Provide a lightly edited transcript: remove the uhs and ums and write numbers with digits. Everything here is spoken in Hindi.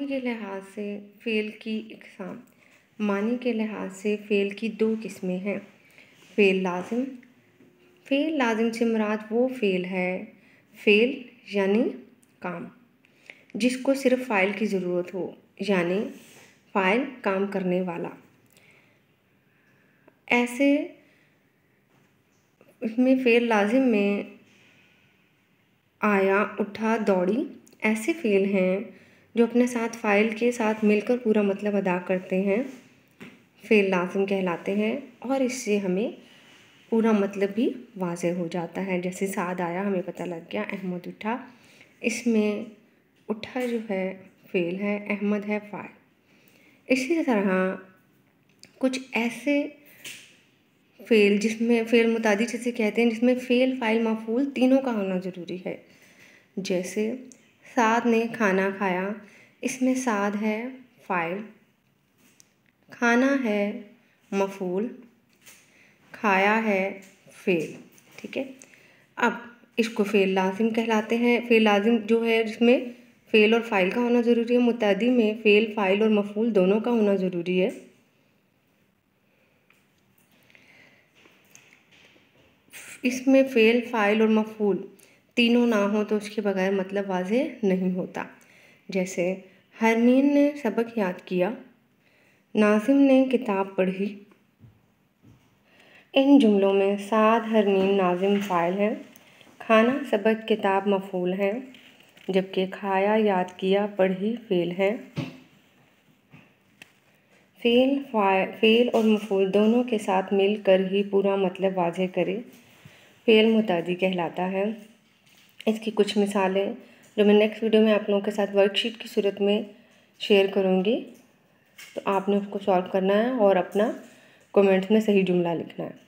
मानी के लिहाज से फ़ेल की इक़साम। मानी के लिहाज से फ़ेल की दो किस्में हैं। फ़ेल लाज़िम। फ़ेल लाज़िम से मुराद वो फ़ेल है, फ़ेल यानी काम, जिसको सिर्फ़ फ़ाइल की ज़रूरत हो, यानी फ़ाइल काम करने वाला। ऐसे इसमें फ़ेल लाज़िम में आया, उठा, दौड़ी ऐसे फ़ेल हैं जो अपने साथ फ़ाइल के साथ मिलकर पूरा मतलब अदा करते हैं, फ़ेल लाज़िम कहलाते हैं और इससे हमें पूरा मतलब भी वाज़ेह हो जाता है। जैसे साद आया, हमें पता लग गया अहमद उठा। इसमें उठा जो है फ़ेल है, अहमद है फ़ाइल। इसी तरह कुछ ऐसे फ़ेल जिसमें फ़ेल मुतादी जिसे कहते हैं, जिसमें फ़ेल, फ़ाइल, मफ़ूल तीनों का होना ज़रूरी है। जैसे साद ने खाना खाया, इसमें साद है फ़ाइल, खाना है मफ़ूल, खाया है फ़ेल। ठीक है, अब इसको फ़ेल लाज़िम कहलाते हैं। फ़ेल लाज़िम जो है जिसमें फ़ेल और फ़ाइल का होना ज़रूरी है। मुतादी में फ़ेल, फ़ाइल और मफ़ूल दोनों का होना ज़रूरी है। इसमें फ़ेल, फ़ाइल और मफ़ूल तीनों ना हो तो उसके बगैर मतलब वाज़ेह नहीं होता। जैसे हरमीन ने सबक याद किया, नाज़िम ने किताब पढ़ी। इन जुमलों में साद, हरमीन, नाज़िम फ़ाइल हैं, खाना, सबक, किताब मफ़ूल हैं, जबकि खाया, याद किया, पढ़ी फ़ेल है। फ़ेल और मफ़ूल दोनों के साथ मिलकर ही पूरा मतलब वाज़ेह करे फ़ेल मुतादी कहलाता है। इसकी कुछ मिसालें जो मैं नेक्स्ट वीडियो में आप लोगों के साथ वर्कशीट की सूरत में शेयर करूँगी, तो आपने उसको सॉल्व करना है और अपना कमेंट्स में सही जुमला लिखना है।